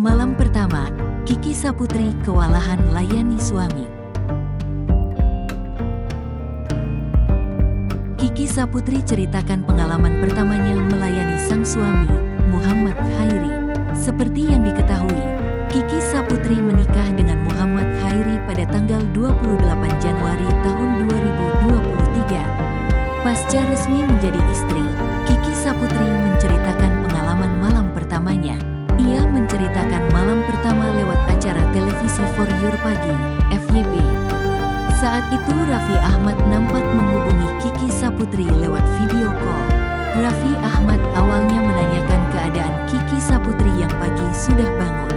Malam pertama, Kiki Saputri kewalahan layani suami. Kiki Saputri ceritakan pengalaman pertamanya melayani sang suami, Muhammad Khairi. Seperti yang diketahui, Kiki Saputri menikah dengan Muhammad Khairi pada tanggal 28 Januari tahun 2023. Pasca resmi menjadi istri, Kiki Saputri menceritakan pengalaman malam pertamanya. Ia menceritakan malam pertama lewat acara televisi For Your Pagi, FYP. Saat itu Raffi Ahmad nampak menghubungi Kiki Saputri lewat video call. Raffi Ahmad awalnya menanyakan keadaan Kiki Saputri yang pagi sudah bangun.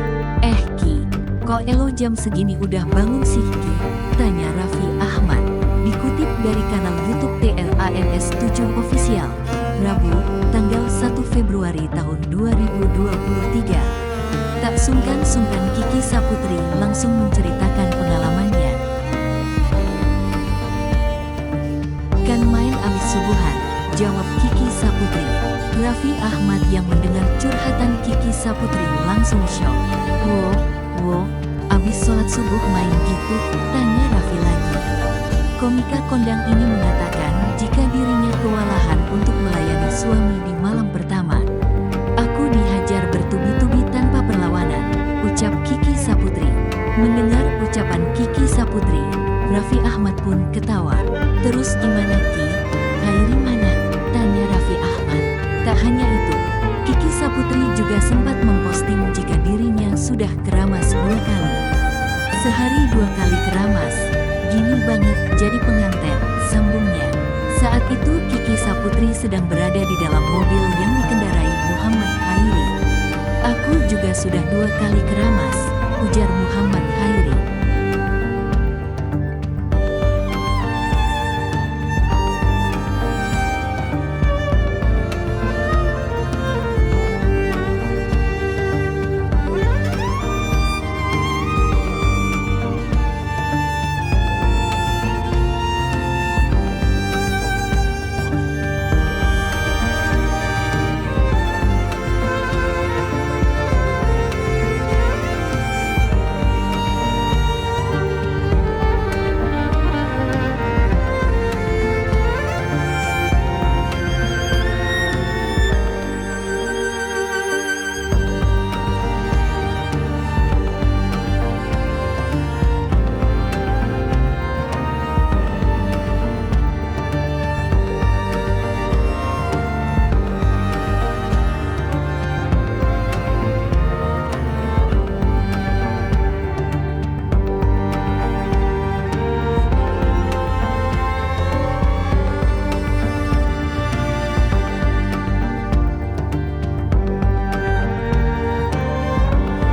Ki, kok elo jam segini udah bangun sih Ki? Tanya Raffi Ahmad. Dikutip dari kanal YouTube TLANS 7 Official, Rabu, tanggal 1 Februari tahun 2023. Tak sungkan-sungkan Kiki Saputri langsung menceritakan pengalamannya. Kan main abis subuhan, jawab Kiki Saputri. Raffi Ahmad yang mendengar curhatan Kiki Saputri langsung shock. Wo, abis sholat subuh main gitu? Tanya Raffi lagi. Komika kondang ini mengatakan jika dirinya kewalahan untuk melayani suami di malam pertama. Aku dihajar bertubi-tubi tanpa perlawanan, ucap Kiki Saputri. Mendengar ucapan Kiki Saputri, Raffi Ahmad pun ketawa. Terus gimana Ki? Khairi mana? Tanya Raffi Ahmad. Tak hanya itu, Kiki Saputri juga sempat memposting jika dirinya sudah keramas 2 kali. Sehari 2 kali keramas, gini banget jadi pengantin, sambungnya. Saat itu Kiki Saputri sedang berada di dalam mobil yang dikendarai Muhammad Khairi. Aku juga sudah 2 kali keramas, ujar Muhammad Khairi.